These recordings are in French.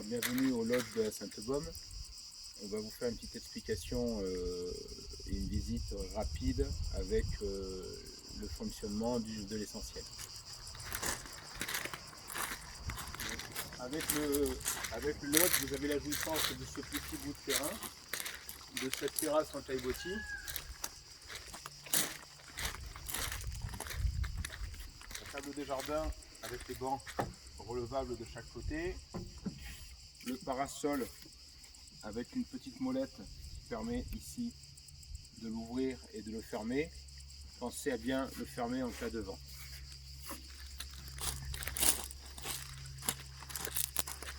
bienvenue au lodge de la Sainte-Baume. On va vous faire une petite explication et une visite rapide avec le fonctionnement de l'essentiel. Avec le lodge, vous avez la jouissance de ce petit bout de terrain, de cette terrasse en taille-bottine. La table des jardins avec les bancs relevables de chaque côté. Le parasol avec une petite molette qui permet ici de l'ouvrir et de le fermer. Pensez à bien le fermer en cas de vent.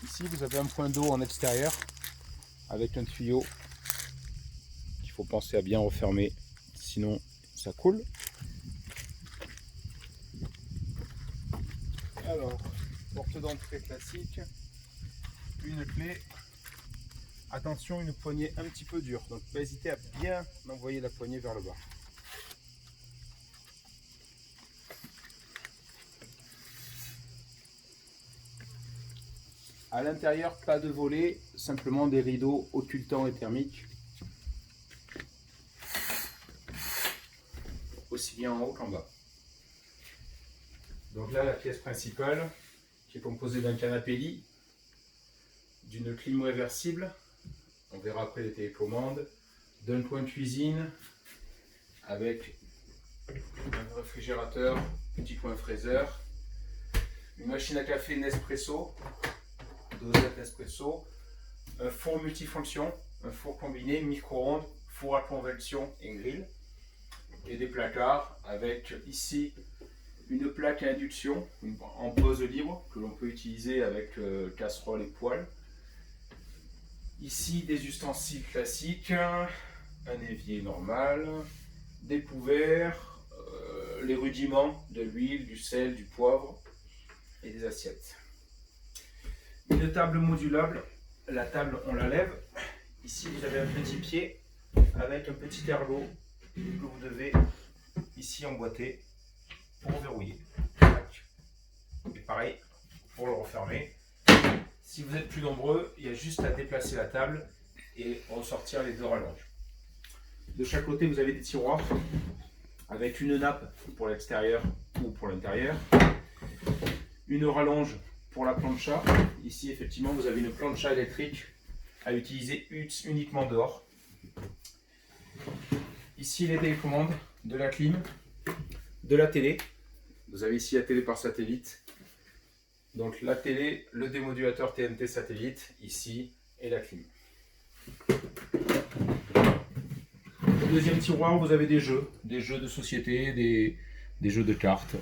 Ici vous avez un point d'eau en extérieur avec un tuyau qu'il faut penser à bien refermer, sinon ça coule. Alors, porte d'entrée classique, une clé. Attention, une poignée un petit peu dure, donc pas hésiter à bien envoyer la poignée vers le bas. À l'intérieur, pas de volets, simplement des rideaux occultants et thermiques. Aussi bien en haut qu'en bas. Donc là, la pièce principale, qui est composée d'un canapé lit, d'une clim réversible, on verra après les télécommandes, d'un coin cuisine avec un réfrigérateur, petit coin fraiseur, une machine à café Nespresso, dosette Nespresso, un four multifonction, un four combiné, micro-ondes, four à convection et grill, et des placards avec ici une plaque à induction en pose libre que l'on peut utiliser avec casserole et poêle. Ici des ustensiles classiques, un évier normal, des couverts, les rudiments de l'huile, du sel, du poivre et des assiettes. Une table modulable, la table on la lève. Ici vous avez un petit pied avec un petit ergot que vous devez ici emboîter pour verrouiller. Et pareil pour le refermer. Si vous êtes plus nombreux, il y a juste à déplacer la table et ressortir les deux rallonges. De chaque côté, vous avez des tiroirs avec une nappe pour l'extérieur ou pour l'intérieur. Une rallonge pour la plancha. Ici, effectivement, vous avez une plancha électrique à utiliser uniquement dehors. Ici, les télécommandes de la clim, de la télé. Vous avez ici la télé par satellite. Donc la télé, le démodulateur TNT satellite, ici, et la clim. Au deuxième tiroir, vous avez des jeux de société, des jeux de cartes.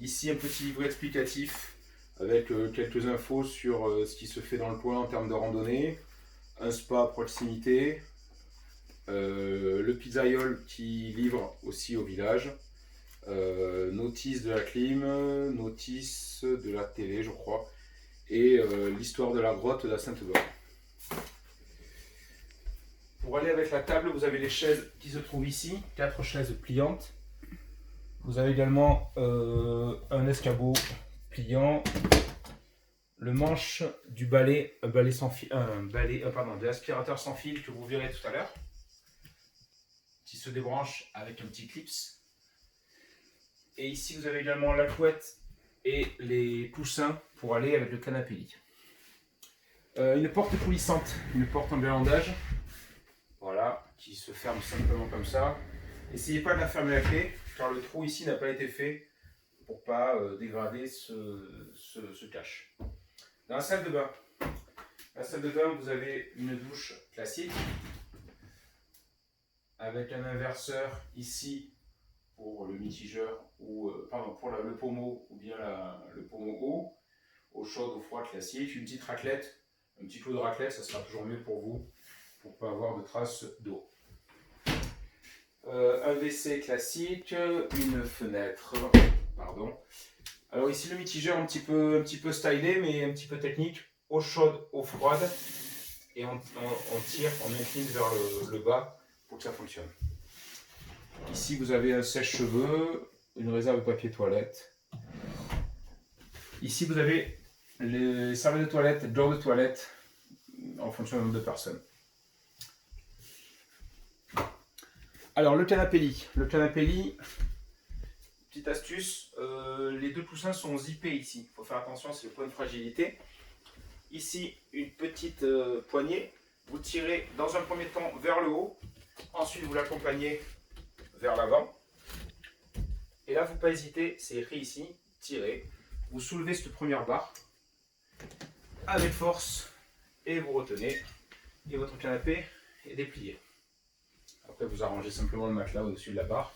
Ici, un petit livret explicatif avec quelques infos sur ce qui se fait dans le coin en termes de randonnée, un spa à proximité, le pizzaïole qui livre aussi au village. Notice de la clim, notice de la télé je crois, et l'histoire de la grotte de la Sainte-Baume. Pour aller avec la table, vous avez les chaises qui se trouvent ici, 4 chaises pliantes. Vous avez également un escabeau pliant, le manche du balai, de l'aspirateur sans fil que vous verrez tout à l'heure, qui se débranche avec un petit clips. Et ici, vous avez également la couette et les coussins pour aller avec le canapé lit. Une porte coulissante, une porte en verlandage, voilà, qui se ferme simplement comme ça. N'essayez pas de la fermer à clé, car le trou ici n'a pas été fait pour ne pas dégrader ce cache. Dans la salle de bain, vous avez une douche classique avec un inverseur ici pour le mitigeur ou pour le pommeau ou bien le pommeau eau chaude, eau froide classique, une petite raclette, un petit pot de raclette, ça sera toujours mieux pour vous pour ne pas avoir de traces d'eau. Un WC classique, une fenêtre, pardon. Alors ici le mitigeur un petit peu stylé mais un petit peu technique, eau chaude, eau froide et on tire, on incline vers le bas pour que ça fonctionne. Ici vous avez un sèche-cheveux, une réserve de papier toilette. Ici, vous avez les serviettes de toilette, les genres de toilette, en fonction du nombre de personnes. Alors, le canapé lit. Le canapé lit, petite astuce, les deux coussins sont zippés ici. Il faut faire attention, c'est le point de fragilité. Ici, une petite poignée. Vous tirez dans un premier temps vers le haut. Ensuite, vous l'accompagnez vers l'avant. Et là, il ne faut pas hésiter, c'est écrit ici, tirez. Vous soulevez cette première barre avec force et vous retenez. Et votre canapé est déplié. Après, vous arrangez simplement le matelas au-dessus de la barre.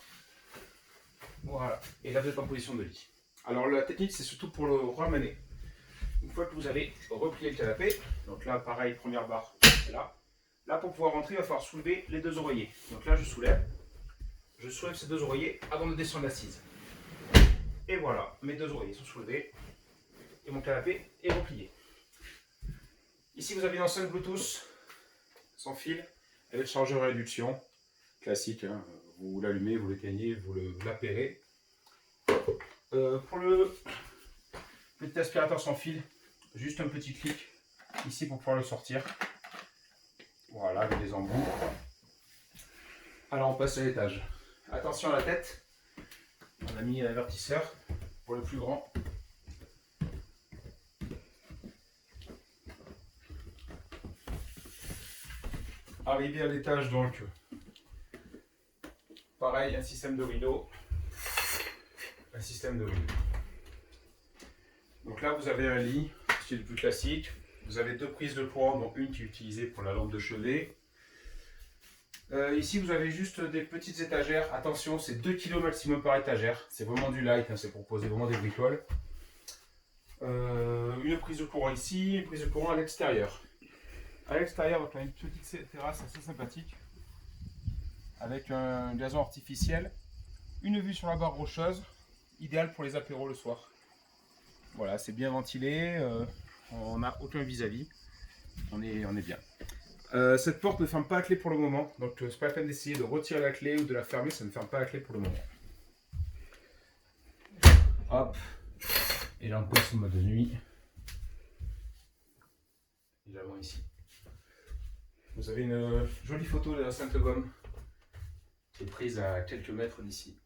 Voilà. Et là, vous êtes en position de lit. Alors, la technique, c'est surtout pour le ramener. Une fois que vous avez replié le canapé, donc là, pareil, première barre, là. Là, pour pouvoir rentrer, il va falloir soulever les deux oreillers. Donc là, je soulève ces deux oreillers avant de descendre l'assise. Et voilà, mes deux oreillers sont soulevés et mon canapé est replié. Ici, vous avez une enceinte Bluetooth sans fil avec chargeur à induction classique. Hein. Vous l'allumez, vous l'éteignez, vous l'appairez. Pour le petit aspirateur sans fil, juste un petit clic ici pour pouvoir le sortir. Voilà, avec des embouts. Alors on passe à l'étage. Attention à la tête. On a mis un avertisseur pour le plus grand. Arrivé à l'étage donc, pareil, un système de rideau. Donc là vous avez un lit, style plus classique. Vous avez deux prises de courant, dont une qui est utilisée pour la lampe de chevet. Ici vous avez juste des petites étagères. Attention, c'est 2 kg maximum par étagère. C'est vraiment du light, hein, c'est pour poser vraiment des bricoles. Une prise de courant ici, une prise de courant à l'extérieur. À l'extérieur, on a une petite terrasse assez sympathique. Avec un gazon artificiel. Une vue sur la barre rocheuse. Idéal pour les apéros le soir. Voilà, c'est bien ventilé. On n'a aucun vis-à-vis. On est bien. Cette porte ne ferme pas à clé pour le moment, donc c'est pas la peine d'essayer de retirer la clé ou de la fermer, ça ne ferme pas à clé pour le moment. Hop. Et là on passe au mode de nuit. Également ici. Vous avez une jolie photo de la Sainte-Gomme qui est prise à quelques mètres d'ici.